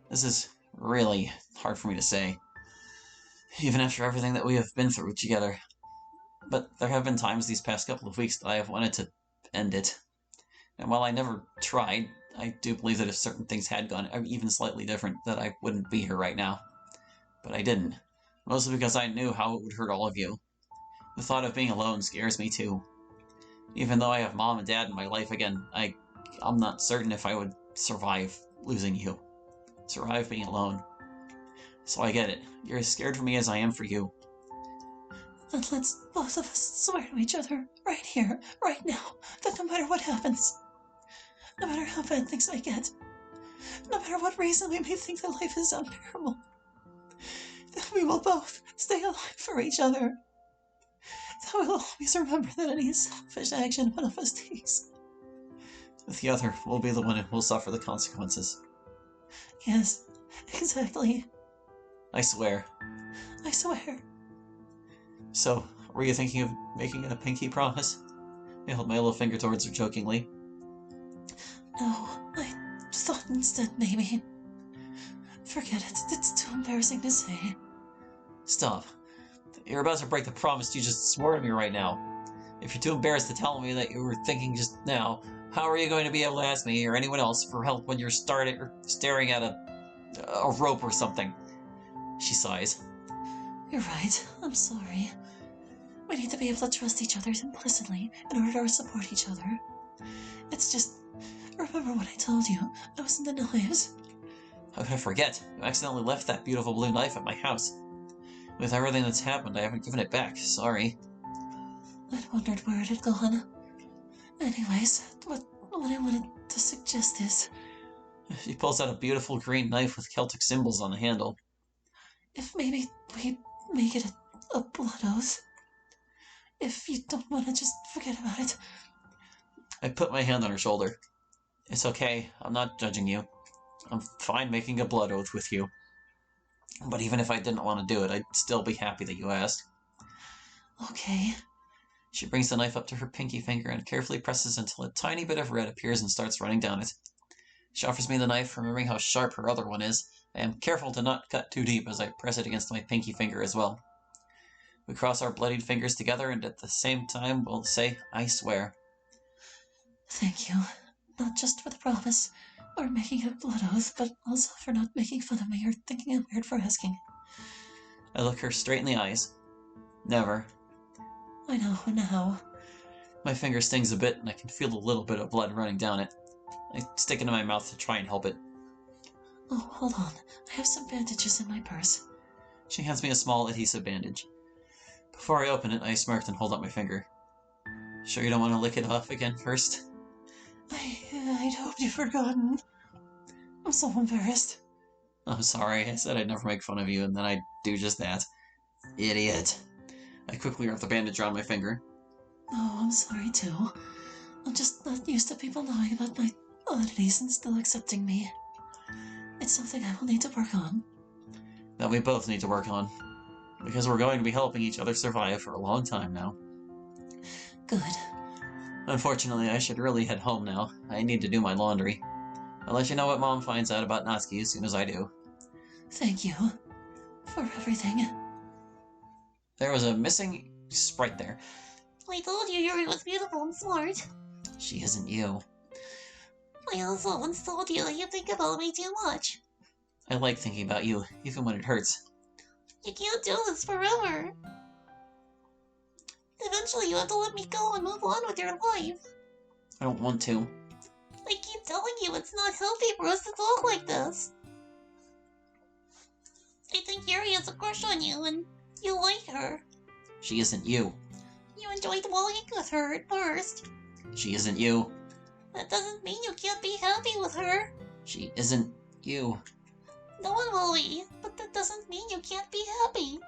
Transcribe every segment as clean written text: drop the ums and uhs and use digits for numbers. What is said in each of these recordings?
This is really hard for me to say, even after everything that we have been through together. But there have been times these past couple of weeks that I have wanted to end it. And while I never tried, I do believe that if certain things had gone even slightly different, that I wouldn't be here right now. But I didn't. Mostly because I knew how it would hurt all of you. The thought of being alone scares me too. Even though I have mom and dad in my life again, I'm not certain if I would survive losing you. Survive being alone. So I get it. You're as scared for me as I am for you. Then let's both of us swear to each other, right here, right now, that no matter what happens, no matter how bad things may get, no matter what reason we may think that life is unbearable, that we will both stay alive for each other. That we'll always remember that any selfish action one of us takes, the other will be the one who will suffer the consequences. Yes, exactly. I swear. I swear. So, were you thinking of making a pinky promise? I held my little finger towards her jokingly. No, I thought instead maybe. Forget it. It's too embarrassing to say. Stop. You're about to break the promise you just swore to me right now. If you're too embarrassed to tell me that you were thinking just now, how are you going to be able to ask me or anyone else for help when you're staring at a rope or something? She sighs. You're right. I'm sorry. We need to be able to trust each other implicitly in order to support each other. It's just... Remember what I told you? I was in the knives. How could I forget? You accidentally left that beautiful blue knife at my house. With everything that's happened, I haven't given it back. Sorry. I'd wondered where it had gone. Anyways, what I wanted to suggest is... She pulls out a beautiful green knife with Celtic symbols on the handle. If maybe we make it a blood oath. If you don't want to just forget about it. I put my hand on her shoulder. It's okay. I'm not judging you. I'm fine making a blood oath with you. But even if I didn't want to do it, I'd still be happy that you asked. Okay. She brings the knife up to her pinky finger and carefully presses until a tiny bit of red appears and starts running down it. She offers me the knife, remembering how sharp her other one is. I am careful to not cut too deep as I press it against my pinky finger as well. We cross our bloodied fingers together and at the same time we'll say, I swear. Thank you. Not just for the promise, or making a blood oath, but also for not making fun of me or thinking I'm weird for asking. I look her straight in the eyes. Never. I know now. My finger stings a bit and I can feel a little bit of blood running down it. I stick it in my mouth to try and help it. Oh, hold on. I have some bandages in my purse. She hands me a small adhesive bandage. Before I open it, I smirked and hold up my finger. Sure you don't want to lick it off again first? I'd hoped you'd forgotten. I'm so embarrassed. I'm sorry, I said I'd never make fun of you, and then I'd do just that. Idiot. I quickly wrapped the bandage around my finger. Oh, I'm sorry too. I'm just not used to people knowing about my oddities and still accepting me. It's something I will need to work on. That we both need to work on. Because we're going to be helping each other survive for a long time now. Good. Unfortunately, I should really head home now. I need to do my laundry. I'll let you know what Mom finds out about Natsuki as soon as I do. Thank you. For everything. There was a missing sprite there. I told you Yuri was beautiful and smart. She isn't you. I also once told you that you think about me too much. I like thinking about you, even when it hurts. You can't do this forever. Eventually you have to let me go and move on with your life. I don't want to. I keep telling you it's not healthy for us to talk like this. I think Yuri has a crush on you and you like her. She isn't you. You enjoyed walking with her at first. She isn't you. That doesn't mean you can't be happy with her. She isn't you. No one will be, but that doesn't mean you can't be happy.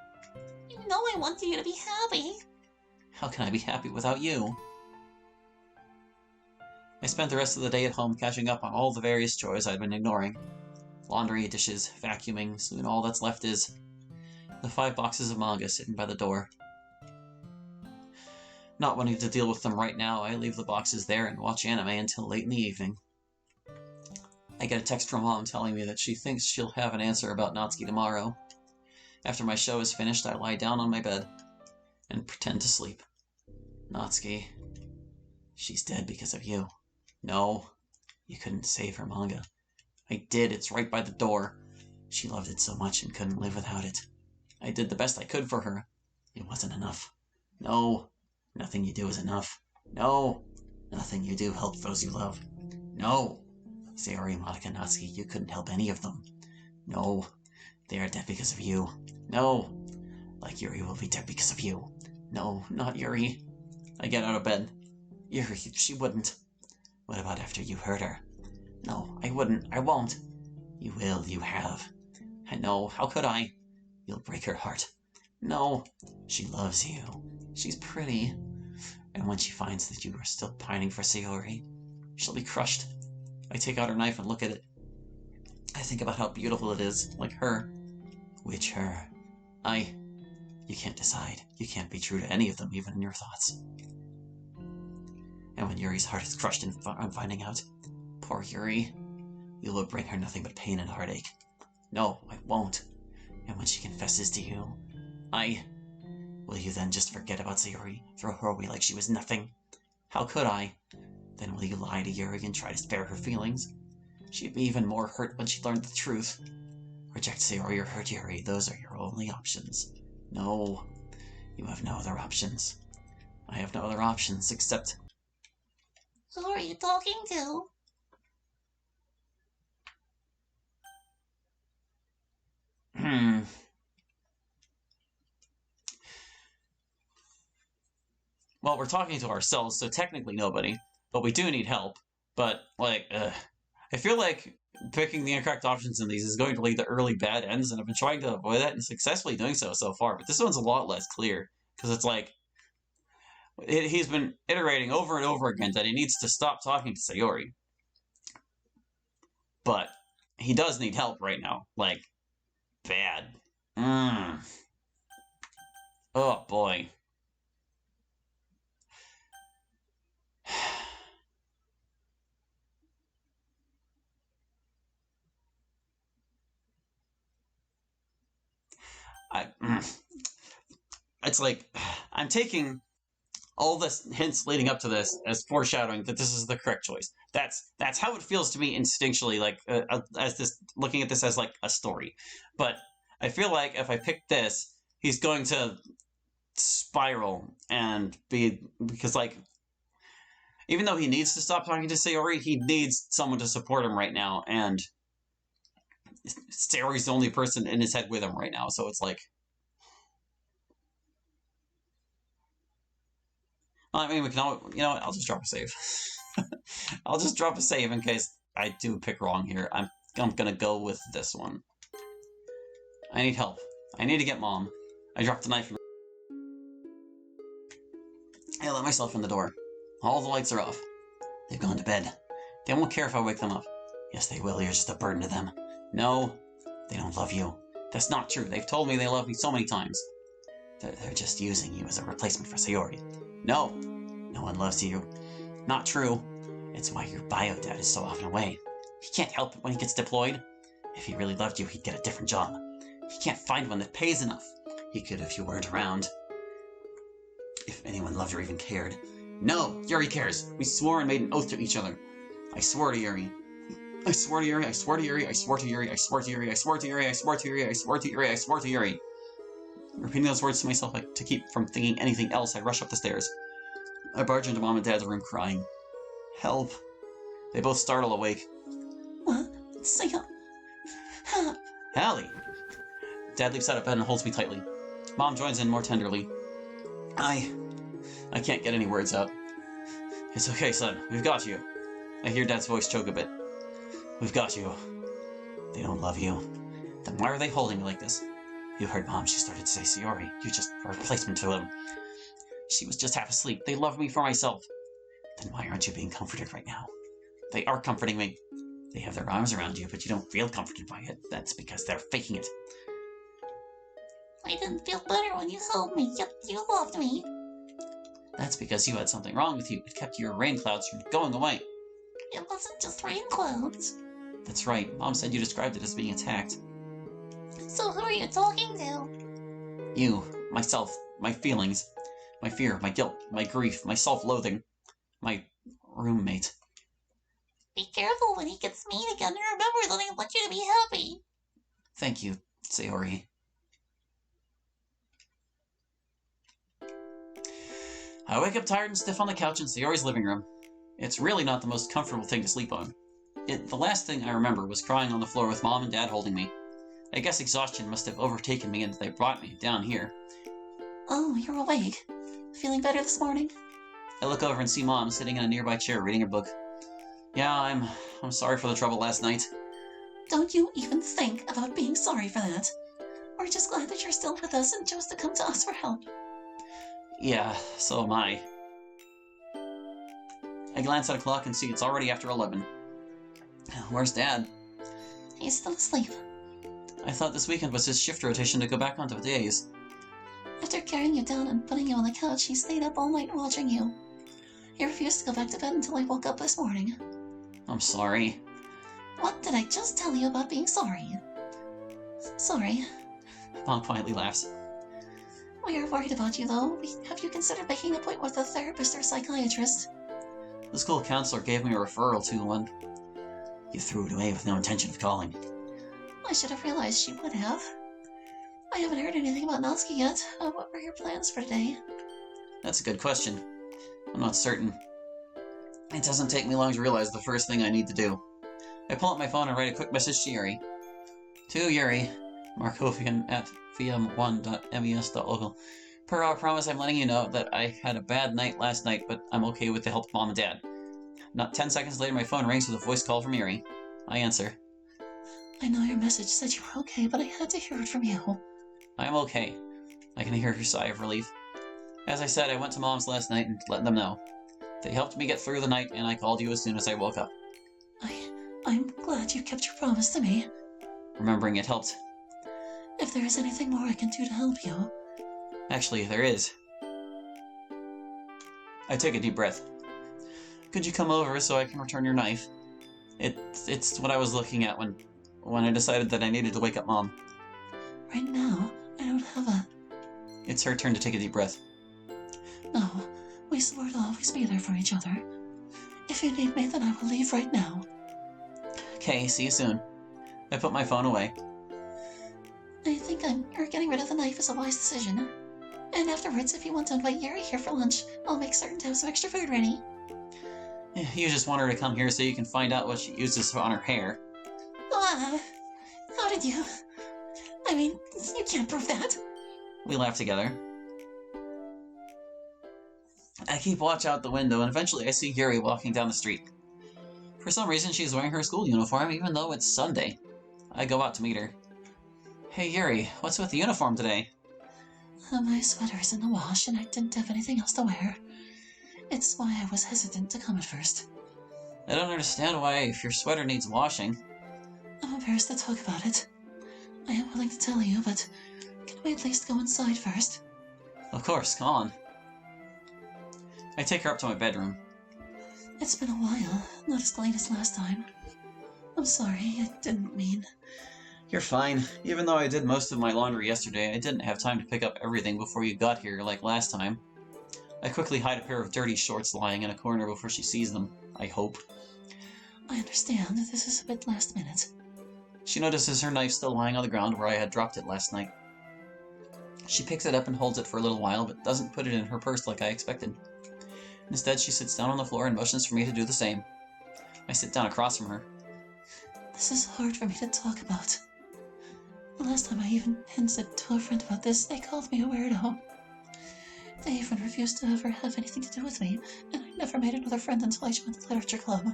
You know I want you to be happy. How can I be happy without you? I spent the rest of the day at home catching up on all the various chores I'd been ignoring. Laundry, dishes, vacuuming, soon all that's left is the 5 boxes of manga sitting by the door. Not wanting to deal with them right now, I leave the boxes there and watch anime until late in the evening. I get a text from Mom telling me that she thinks she'll have an answer about Natsuki tomorrow. After my show is finished, I lie down on my bed and pretend to sleep. Natsuki, she's dead because of you. No, you couldn't save her manga. I did, it's right by the door. She loved it so much and couldn't live without it. I did the best I could for her. It wasn't enough. No, nothing you do is enough. No, nothing you do helps those you love. No, Sayori, Madoka, Natsuki, you couldn't help any of them. No, they are dead because of you. No, like Yuri will be dead because of you. No, not Yuri. I get out of bed. Yuri, she wouldn't. What about after you hurt her? No, I wouldn't. I won't. You will. You have. I know. How could I? You'll break her heart. No, she loves you. She's pretty. And when she finds that you are still pining for Sayori, she'll be crushed. I take out her knife and look at it. I think about how beautiful it is, like her. Which her? You can't decide. You can't be true to any of them, even in your thoughts. And when Yuri's heart is crushed on finding out, poor Yuri, you will bring her nothing but pain and heartache. No, I won't. And when she confesses to you, will you then just forget about Sayori, throw her away like she was nothing? How could I? Then will you lie to Yuri and try to spare her feelings? She'd be even more hurt when she learned the truth. Reject Sayori or hurt Yuri, those are your only options. No, you have no other options. I have no other options except... Who are you talking to? Well, we're talking to ourselves, so technically nobody. But we do need help. But, I feel like picking the incorrect options in these is going to lead to early bad ends, and I've been trying to avoid that and successfully doing so far. But this one's a lot less clear, because it's like... he's been iterating over and over again that he needs to stop talking to Sayori. But he does need help right now. Like, bad. Oh, boy. It's like, I'm taking all the hints leading up to this as foreshadowing that this is the correct choice. That's how it feels to me instinctually, like as this looking at this as like a story. But I feel like if I pick this, he's going to spiral and be, because like, even though he needs to stop talking to Sayori, he needs someone to support him right now, and Sayori's the only person in his head with him right now. So it's like, I mean, we can all, you know what, I'll just drop a save. I'll just drop a save in case I do pick wrong here. I'm gonna go with this one. I need help. I need to get Mom. I dropped the knife. I let myself in the door. All the lights are off. They've gone to bed. They won't care if I wake them up. Yes, they will. You're just a burden to them. No, they don't love you. That's not true. They've told me they love me so many times. They're just using you as a replacement for Sayori. No, no one loves you. Not true. It's why your bio dad is so often away. He can't help it when he gets deployed. If he really loved you, he'd get a different job. He can't find one that pays enough. He could if you weren't around. If anyone loved or even cared. No, Yuri cares. We swore and made an oath to each other. I swore to Yuri. I swore to Yuri, I swore to Yuri, I swore to Yuri, I swore to Yuri, I swore to Yuri, I swore to Yuri, I swore to Yuri, I swore to Yuri. Repeating those words to myself to keep from thinking anything else, I rush up the stairs. I barge into Mom and Dad's room crying. Help. They both startle awake. What? Saya. Hallie! Dad leaps out of bed and holds me tightly. Mom joins in more tenderly. I can't get any words out. It's okay, son. We've got you. I hear Dad's voice choke a bit. We've got you. They don't love you. Then why are they holding me like this? You heard Mom. She started to say Sayori. You just a replacement to them. She was just half asleep. They love me for myself. Then why aren't you being comforted right now? They are comforting me. They have their arms around you, but you don't feel comforted by it. That's because they're faking it. I didn't feel better when you held me, yet you loved me. That's because you had something wrong with you. It kept your rain clouds from going away. It wasn't just rain clouds. That's right. Mom said you described it as being attacked. So who are you talking to? You, myself, my feelings, my fear, my guilt, my grief, my self-loathing, my roommate. Be careful when he gets mean again, and remember that I want you to be happy. Thank you, Sayori. I wake up tired and stiff on the couch in Sayori's living room. It's really not the most comfortable thing to sleep on. The last thing I remember was crying on the floor with Mom and Dad holding me. I guess exhaustion must have overtaken me and they brought me down here. Oh, you're awake. Feeling better this morning? I look over and see Mom sitting in a nearby chair reading her book. Yeah, I'm sorry for the trouble last night. Don't you even think about being sorry for that. We're just glad that you're still with us and chose to come to us for help. Yeah, so am I. I glance at a clock and see it's already after 11. Where's Dad? He's still asleep. I thought this weekend was his shift rotation to go back onto days. After carrying you down and putting you on the couch, he stayed up all night watching you. He refused to go back to bed until I woke up this morning. I'm sorry. What did I just tell you about being sorry? Sorry. Mom quietly laughs. We are worried about you, though. Have you considered making an appointment with a therapist or psychiatrist? The school counselor gave me a referral to one. You threw it away with no intention of calling. I should have realized she would have. I haven't heard anything about Natsuki yet. What were your plans for today? That's a good question. I'm not certain. It doesn't take me long to realize the first thing I need to do. I pull up my phone and write a quick message to Yuri. To Yuri, Markovian at vm1.mes.local. Per our promise, I'm letting you know that I had a bad night last night, but I'm okay with the help of Mom and Dad. Not 10 seconds later, my phone rings with a voice call from Yuri. I answer. I know your message said you were okay, but I had to hear it from you. I'm okay. I can hear her sigh of relief. As I said, I went to Mom's last night and let them know. They helped me get through the night, and I called you as soon as I woke up. I'm glad you kept your promise to me. Remembering it helped. If there is anything more I can do to help you... Actually, there is. I take a deep breath. Could you come over so I can return your knife? It's what I was looking at when I decided that I needed to wake up Mom. Right now, I don't have a... It's her turn to take a deep breath. No, we swore to always be there for each other. If you need me, then I will leave right now. Okay, see you soon. I put my phone away. I think you're getting rid of the knife is a wise decision. And afterwards, if you want to invite Yuri here for lunch, I'll make certain to have some extra food ready. You just want her to come here so you can find out what she uses on her hair. How did you... I mean, you can't prove that. We laugh together. I keep watch out the window, and eventually I see Yuri walking down the street. For some reason, she's wearing her school uniform, even though it's Sunday. I go out to meet her. Hey Yuri, what's with the uniform today? My sweater's in the wash, and I didn't have anything else to wear. It's why I was hesitant to come at first. I don't understand why, if your sweater needs washing. I'm embarrassed to talk about it. I am willing to tell you, but can we at least go inside first? Of course, come on. I take her up to my bedroom. It's been a while, not as late as last time. I'm sorry, I didn't mean... You're fine. Even though I did most of my laundry yesterday, I didn't have time to pick up everything before you got here like last time. I quickly hide a pair of dirty shorts lying in a corner before she sees them, I hope. I understand that this is a bit last minute. She notices her knife still lying on the ground where I had dropped it last night. She picks it up and holds it for a little while, but doesn't put it in her purse like I expected. Instead, she sits down on the floor and motions for me to do the same. I sit down across from her. This is hard for me to talk about. The last time I even hinted to a friend about this, they called me a weirdo. They even refused to ever have anything to do with me, and I never made another friend until I joined the literature club.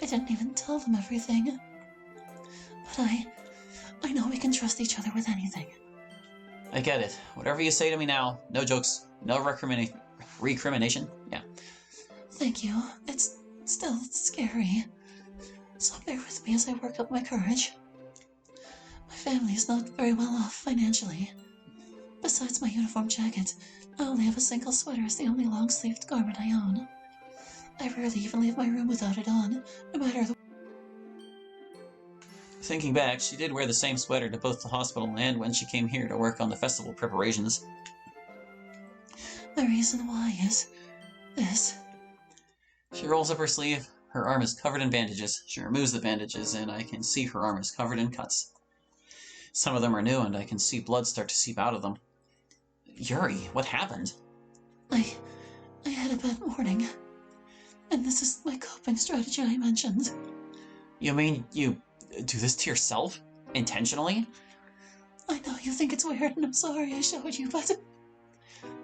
I didn't even tell them everything. But I know we can trust each other with anything. I get it. Whatever you say to me now, no jokes, no recrimination? Yeah. Thank you. It's still scary. So bear with me as I work up my courage. My family is not very well off financially. Besides my uniform jacket, I only have a single sweater as the only long-sleeved garment I own. I rarely even leave my room without it on, no matter the... Thinking back, she did wear the same sweater to both the hospital and when she came here to work on the festival preparations. The reason why is this. She rolls up her sleeve. Her arm is covered in bandages. She removes the bandages, and I can see her arm is covered in cuts. Some of them are new, and I can see blood start to seep out of them. Yuri, what happened? I had a bad morning. And this is my coping strategy I mentioned. You mean you do this to yourself? Intentionally? I know you think it's weird, and I'm sorry I showed you, but...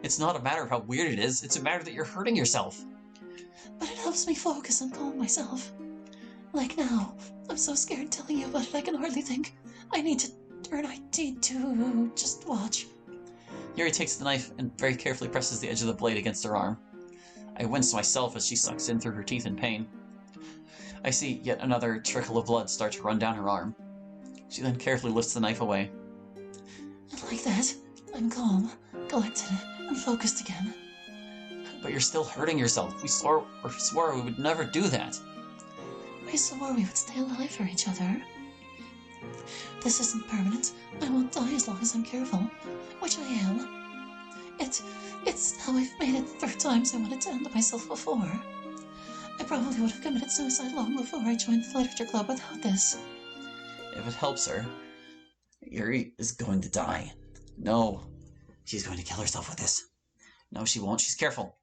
It's not a matter of how weird it is, it's a matter that you're hurting yourself. But it helps me focus and calm myself. Like now, I'm so scared telling you about it I can hardly think. I need to just watch. Yuri takes the knife and very carefully presses the edge of the blade against her arm. I wince myself as she sucks in through her teeth in pain. I see yet another trickle of blood start to run down her arm. She then carefully lifts the knife away. And like that, I'm calm, collected, and focused again. But you're still hurting yourself. We swore we would never do that. We swore we would stay alive for each other. This isn't permanent. I won't die as long as I'm careful, which I am. It's how I've made it through times I wanted to end myself before. I probably would have committed suicide long before I joined the literature club without this. If it helps her, Yuri is going to die. No, she's going to kill herself with this. No, she won't. She's careful.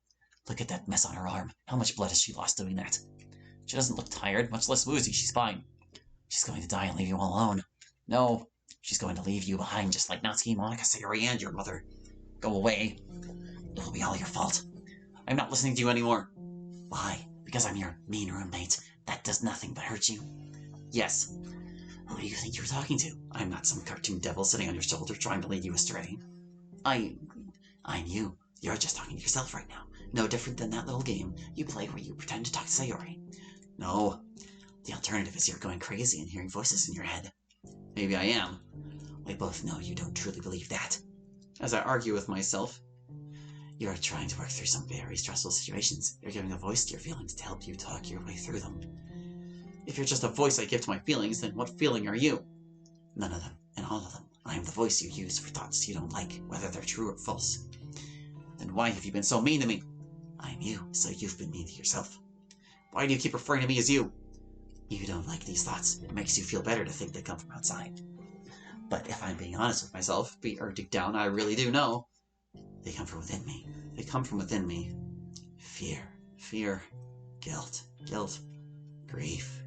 Look at that mess on her arm. How much blood has she lost doing that? She doesn't look tired, much less woozy. She's fine. She's going to die and leave you all alone. No, she's going to leave you behind just like Natsuki, Monika, Sayori, and your mother. Go away. It will be all your fault. I'm not listening to you anymore. Why? Because I'm your mean roommate. That does nothing but hurt you. Yes. Who do you think you're talking to? I'm not some cartoon devil sitting on your shoulder trying to lead you astray. I'm you. You're just talking to yourself right now. No different than that little game you play where you pretend to talk to Sayori. No. The alternative is you're going crazy and hearing voices in your head. Maybe I am. We both know you don't truly believe that. As I argue with myself, you're trying to work through some very stressful situations. You're giving a voice to your feelings to help you talk your way through them. If you're just a voice I give to my feelings, then what feeling are you? None of them, and all of them. I am the voice you use for thoughts you don't like, whether they're true or false. Then why have you been so mean to me? I'm you, so you've been mean to yourself. Why do you keep referring to me as you? You don't like these thoughts. It makes you feel better to think they come from outside. But if I'm being honest with myself, or deep down I really do know, they come from within me. They come from within me. Fear, guilt, grief.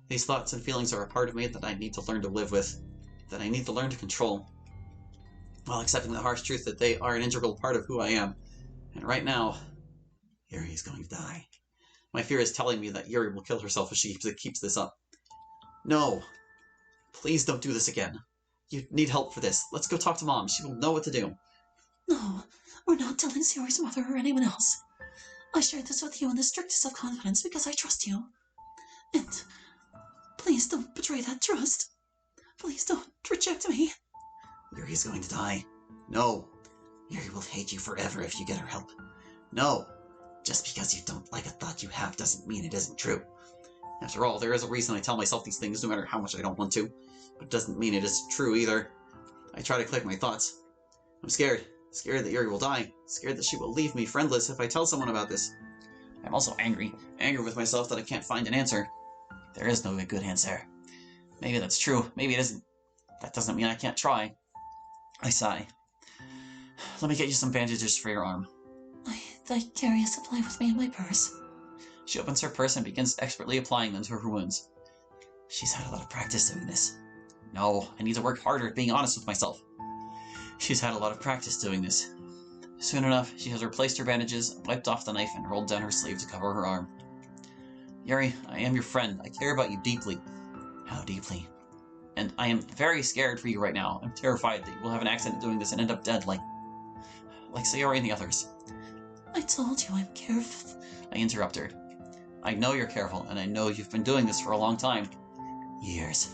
These thoughts and feelings are a part of me that I need to learn to live with, that I need to learn to control, while accepting the harsh truth that they are an integral part of who I am. And right now, Yuri is going to die. My fear is telling me that Yuri will kill herself if she keeps this up. No. Please don't do this again. You need help for this. Let's go talk to Mom. She will know what to do. No, we're not telling Sayori's mother or anyone else. I shared this with you in the strictest of confidence because I trust you. And please don't betray that trust. Please don't reject me. Yuri's going to die. No. Yuri will hate you forever if you get her help. No. Just because you don't like a thought you have doesn't mean it isn't true. After all, there is a reason I tell myself these things no matter how much I don't want to. But it doesn't mean it isn't true either. I try to collect my thoughts. I'm scared. Scared that Yuri will die. Scared that she will leave me friendless if I tell someone about this. I'm also angry. Angry with myself that I can't find an answer. There is no good answer. Maybe that's true. Maybe it isn't. That doesn't mean I can't try. I sigh. Let me get you some bandages for your arm. I carry a supply with me in my purse. She opens her purse and begins expertly applying them to her wounds. She's had a lot of practice doing this. No, I need to work harder at being honest with myself. She's had a lot of practice doing this. Soon enough, she has replaced her bandages, wiped off the knife, and rolled down her sleeve to cover her arm. Yuri, I am your friend. I care about you deeply. How deeply? And I am very scared for you right now. I'm terrified that you will have an accident doing this and end up dead like Sayori and the others. I told you I'm careful. I interrupt her. I know you're careful, and I know you've been doing this for a long time. Years.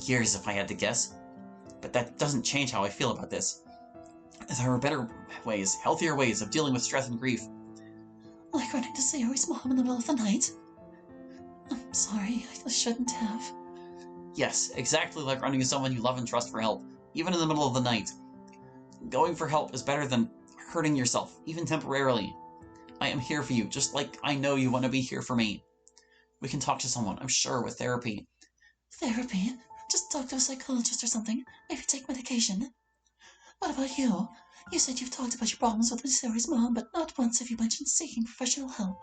Years, if I had to guess. But that doesn't change how I feel about this. There are better ways, healthier ways of dealing with stress and grief. Like running to Sayori's mom in the middle of the night. I'm sorry, I shouldn't have. Yes, exactly like running to someone you love and trust for help, even in the middle of the night. Going for help is better than hurting yourself, even temporarily. I am here for you, just like I know you want to be here for me. We can talk to someone, I'm sure, with therapy. Therapy? Just talk to a psychologist or something. Maybe take medication. What about you? You said you've talked about your problems with Missouri's mom, but not once have you mentioned seeking professional help.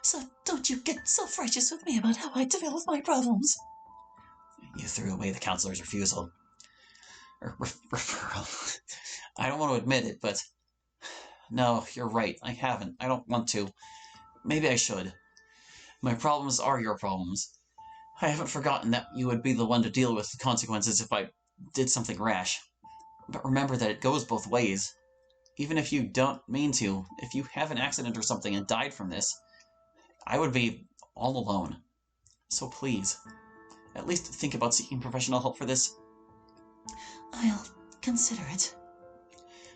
So don't you get self-righteous with me about how I deal with my problems. You threw away the counselor's refusal. Referral. I don't want to admit it, but... No, you're right. I haven't. I don't want to. Maybe I should. My problems are your problems. I haven't forgotten that you would be the one to deal with the consequences if I did something rash. But remember that it goes both ways. Even if you don't mean to, if you have an accident or something and died from this, I would be all alone. So please, at least think about seeking professional help for this. I'll consider it.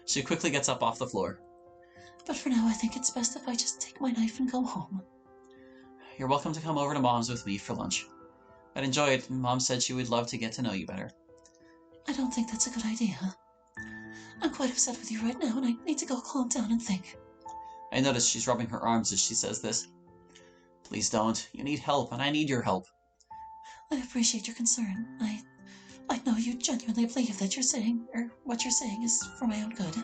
She quickly gets up off the floor. But for now, I think it's best if I just take my knife and go home. You're welcome to come over to Mom's with me for lunch. I'd enjoy it, and Mom said she would love to get to know you better. I don't think that's a good idea. I'm quite upset with you right now, and I need to go calm down and think. I notice she's rubbing her arms as she says this. Please don't. You need help, and I need your help. I appreciate your concern. I know you genuinely believe that what you're saying is for my own good.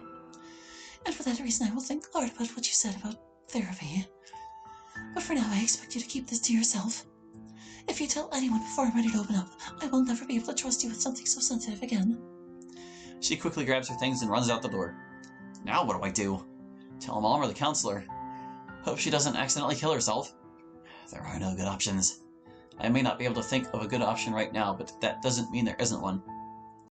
And for that reason, I will think hard about what you said about therapy. But for now, I expect you to keep this to yourself. If you tell anyone before I'm ready to open up, I will never be able to trust you with something so sensitive again. She quickly grabs her things and runs out the door. Now what do I do? Tell Mom or the counselor? Hope she doesn't accidentally kill herself. There are no good options. I may not be able to think of a good option right now, but that doesn't mean there isn't one.